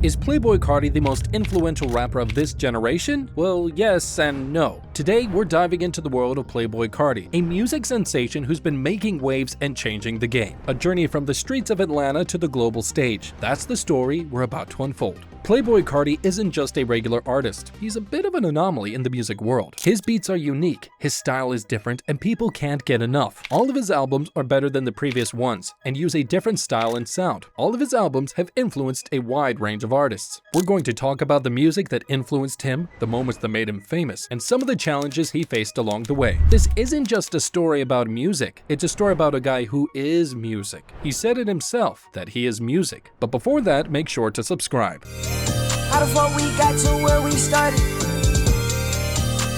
Is Playboi Carti the most influential rapper of this generation? Well, yes and no. Today, we're diving into the world of Playboi Carti, a music sensation who's been making waves and changing the game. A journey from the streets of Atlanta to the global stage. That's the story we're about to unfold. Playboi Carti isn't just a regular artist, he's a bit of an anomaly in the music world. His beats are unique, his style is different, and people can't get enough. All of his albums are better than the previous ones, and use a different style and sound. All of his albums have influenced a wide range of artists. We're going to talk about the music that influenced him, the moments that made him famous, and some of the challenges he faced along the way. This isn't just a story about music, it's a story about a guy who is music. He said it himself, that he is music. But before that, make sure to subscribe. How the fuck we got to where we started?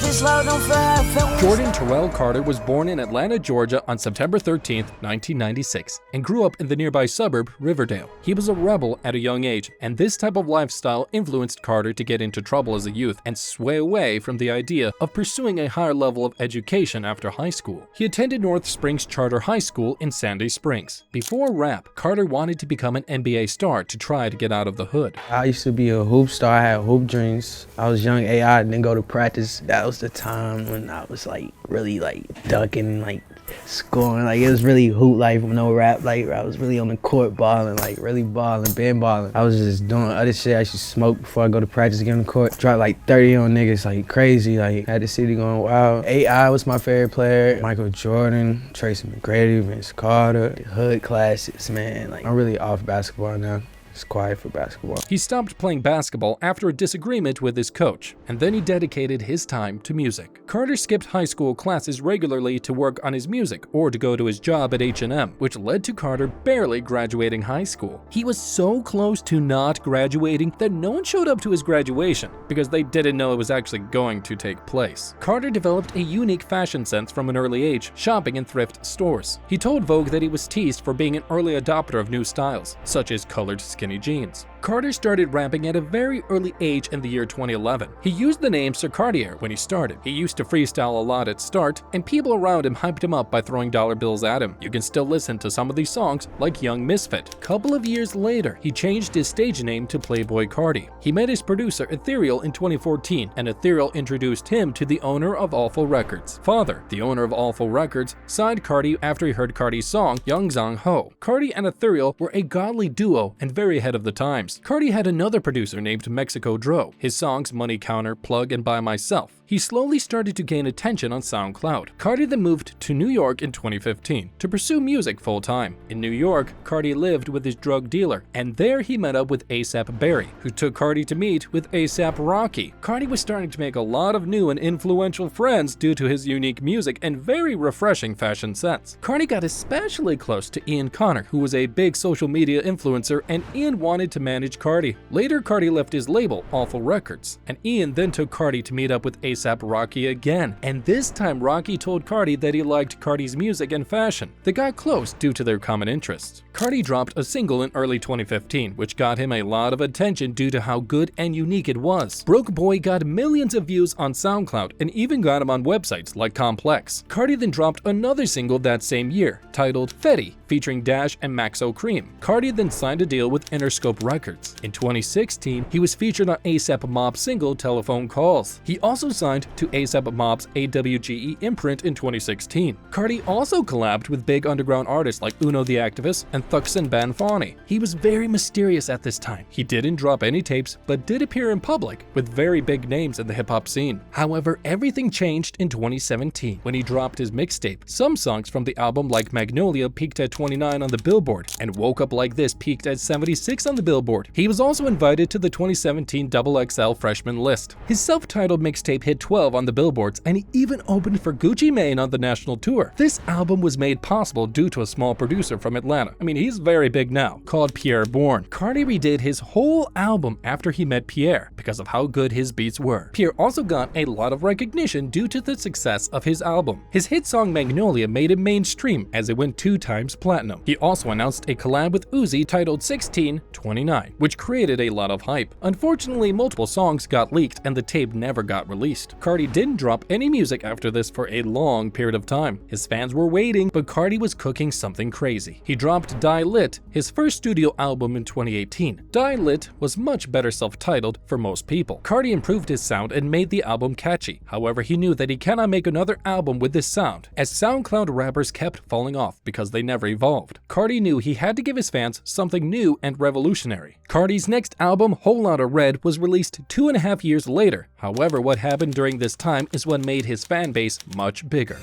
This love don't fly. Jordan Terrell Carter was born in Atlanta, Georgia on September 13, 1996, and grew up in the nearby suburb, Riverdale. He was a rebel at a young age, and this type of lifestyle influenced Carter to get into trouble as a youth and sway away from the idea of pursuing a higher level of education after high school. He attended North Springs Charter High School in Sandy Springs. Before rap, Carter wanted to become an NBA star to try to get out of the hood. I used to be a hoop star, I had hoop dreams. I was young AI, didn't go to practice. That was the time when I was really ducking, scoring. It was really hoop life with no rap. I was really on the court balling, really balling, been balling. I was just doing other shit. I used to smoke before I go to practice, get on the court. Drop 30 on niggas crazy. Had the city going wild. AI was my favorite player. Michael Jordan, Tracy McGrady, Vince Carter, the hood classics, man. I'm really off basketball now. It's quiet for basketball. He stopped playing basketball after a disagreement with his coach, and then he dedicated his time to music. Carter skipped high school classes regularly to work on his music or to go to his job at H&M, which led to Carter barely graduating high school. He was so close to not graduating that no one showed up to his graduation because they didn't know it was actually going to take place. Carter developed a unique fashion sense from an early age, shopping in thrift stores. He told Vogue that he was teased for being an early adopter of new styles, such as colored skinny jeans. Carter started rapping at a very early age in the year 2011. He used the name Sir Cartier when he started. He used to freestyle a lot at start, and people around him hyped him up by throwing dollar bills at him. You can still listen to some of these songs like Young Misfit. Couple of years later, he changed his stage name to Playboi Carti. He met his producer Ethereal in 2014, and Ethereal introduced him to the owner of Awful Records. Father, the owner of Awful Records, signed Carti after he heard Carti's song Young Zong Ho. Carti and Ethereal were a godly duo and very ahead of the times. Carti had another producer named Mexico Dro. His songs Money Counter, Plug, and By Myself. He slowly started to gain attention on SoundCloud. Carti then moved to New York in 2015 to pursue music full-time. In New York, Carti lived with his drug dealer, and there he met up with A$AP Barry, who took Carti to meet with A$AP Rocky. Carti was starting to make a lot of new and influential friends due to his unique music and very refreshing fashion sense. Carti got especially close to Ian Connor, who was a big social media influencer, and Ian wanted to manage Carti. Later, Carti left his label, Awful Records, and Ian then took Carti to meet up with A$AP Rocky again, and this time Rocky told Carti that he liked Carti's music and fashion. They got close due to their common interests. Carti dropped a single in early 2015, which got him a lot of attention due to how good and unique it was. Broke Boy got millions of views on SoundCloud and even got him on websites like Complex. Carti then dropped another single that same year, titled Fetty, featuring Dash and Maxo Cream. Carti then signed a deal with Interscope Records. In 2016, he was featured on A$AP Mob's single Telephone Calls. He also signed to A$AP Mob's AWGE imprint in 2016. Carti also collabed with big underground artists like Uno the Activist and Thuxin Ban Fawny. He was very mysterious at this time. He didn't drop any tapes, but did appear in public with very big names in the hip-hop scene. However, everything changed in 2017 when he dropped his mixtape. Some songs from the album like Magnolia peaked at 29 on the Billboard, and Woke Up Like This peaked at 76 on the Billboard. He was also invited to the 2017 XXL Freshman list. His self-titled mixtape hit 12 on the Billboards, and he even opened for Gucci Mane on the national tour. This album was made possible due to a small producer from Atlanta. He's very big now, called Pierre Bourne. Carti redid his whole album after he met Pierre because of how good his beats were. Pierre also got a lot of recognition due to the success of his album. His hit song Magnolia made it mainstream as it went 2 times platinum. He also announced a collab with Uzi titled 1629, which created a lot of hype. Unfortunately, multiple songs got leaked and the tape never got released. Carti didn't drop any music after this for a long period of time. His fans were waiting, but Carti was cooking something crazy. He dropped Die Lit, his first studio album in 2018. Die Lit was much better self-titled for most people. Carti improved his sound and made the album catchy. However, he knew that he cannot make another album with this sound, as SoundCloud rappers kept falling off because they never evolved. Carti knew he had to give his fans something new and revolutionary. Carti's next album, Whole Lotta Red, was released 2.5 years later. However, what happened during this time is what made his fan base much bigger.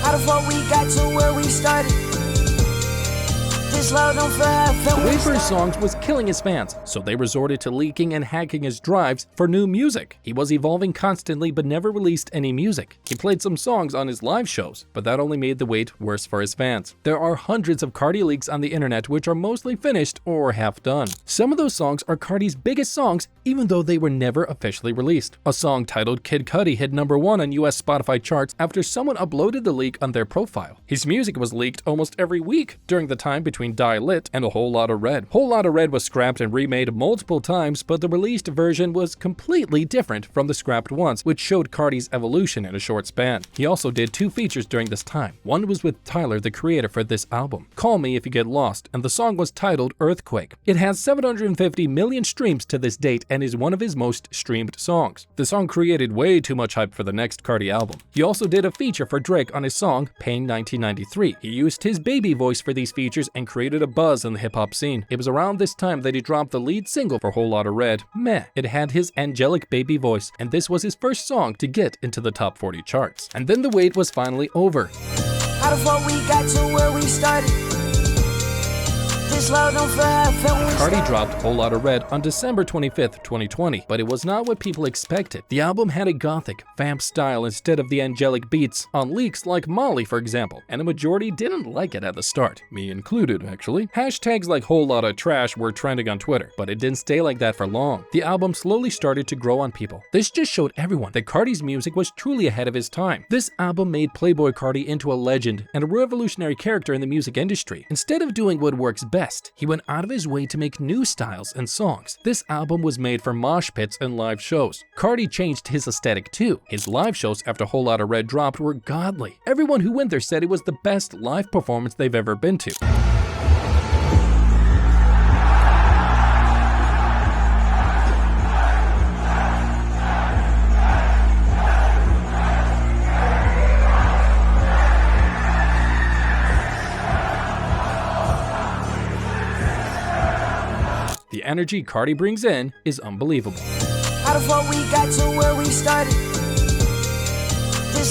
How the fuck we got to where we started? The wait for his songs was killing his fans, so they resorted to leaking and hacking his drives for new music. He was evolving constantly but never released any music. He played some songs on his live shows, but that only made the wait worse for his fans. There are hundreds of Carti leaks on the internet which are mostly finished or half done. Some of those songs are Carti's biggest songs, even though they were never officially released. A song titled Kid Cudi hit #1 on US Spotify charts after someone uploaded the leak on their profile. His music was leaked almost every week during the time between Die Lit and A Whole Lotta Red. Whole Lotta Red was scrapped and remade multiple times, but the released version was completely different from the scrapped ones, which showed Carti's evolution in a short span. He also did 2 features during this time. One was with Tyler, the creator for this album, Call Me If You Get Lost, and the song was titled Earthquake. It has 750 million streams to this date and is one of his most streamed songs. The song created way too much hype for the next Carti album. He also did a feature for Drake on his song Pain 1993. He used his baby voice for these features and created a buzz in the hip-hop scene. It was around this time that he dropped the lead single for Whole Lotta Red, Meh. It had his angelic baby voice, and this was his first song to get into the top 40 charts. And then the wait was finally over. How the fuck we got to where we started? Carti dropped Whole Lotta Red on December 25th, 2020, but it was not what people expected. The album had a gothic, vamp style instead of the angelic beats on leaks like Molly, for example, and a majority didn't like it at the start, me included actually. Hashtags like Whole Lotta Trash were trending on Twitter, but it didn't stay like that for long. The album slowly started to grow on people. This just showed everyone that Carti's music was truly ahead of his time. This album made Playboi Carti into a legend and a revolutionary character in the music industry. Instead of doing what works best, he went out of his way to make new styles and songs. This album was made for mosh pits and live shows. Carti changed his aesthetic too. His live shows after Whole Lotta Red dropped were godly. Everyone who went there said it was the best live performance they've ever been to. The energy Carti brings in is unbelievable. How the fuck we got to where we started?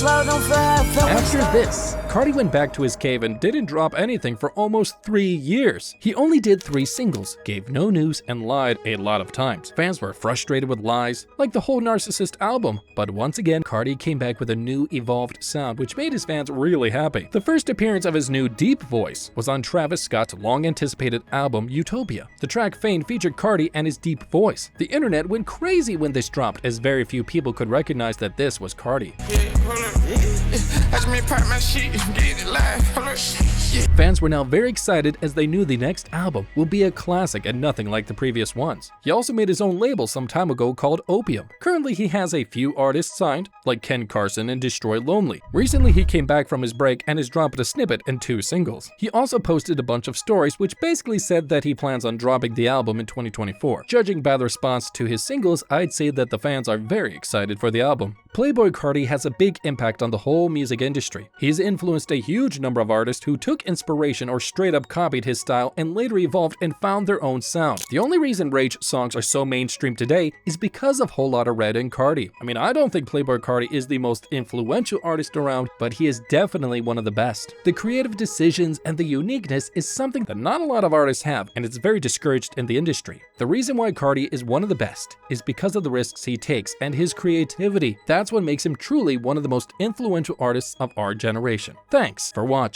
After this, Carti went back to his cave and didn't drop anything for almost 3 years. He only did 3 singles, gave no news, and lied a lot of times. Fans were frustrated with lies, like the whole Narcissist album. But once again, Carti came back with a new, evolved sound, which made his fans really happy. The first appearance of his new deep voice was on Travis Scott's long-anticipated album, Utopia. The track Fane featured Carti and his deep voice. The internet went crazy when this dropped, as very few people could recognize that this was Carti. Fans were now very excited as they knew the next album will be a classic and nothing like the previous ones. He also made his own label some time ago called Opium. Currently he has a few artists signed, like Ken Carson and Destroy Lonely. Recently he came back from his break and has dropped a snippet and 2 singles. He also posted a bunch of stories which basically said that he plans on dropping the album in 2024. Judging by the response to his singles, I'd say that the fans are very excited for the album. Playboi Carti has a big impact on the whole music industry. He's influenced a huge number of artists who took inspiration or straight up copied his style and later evolved and found their own sound. The only reason Rage songs are so mainstream today is because of Whole Lotta Red and Carti. I mean, I don't think Playboi Carti is the most influential artist around, but he is definitely one of the best. The creative decisions and the uniqueness is something that not a lot of artists have, and it's very discouraged in the industry. The reason why Carti is one of the best is because of the risks he takes and his creativity. That's what makes him truly one of the most influential artists of our generation. Thanks for watching.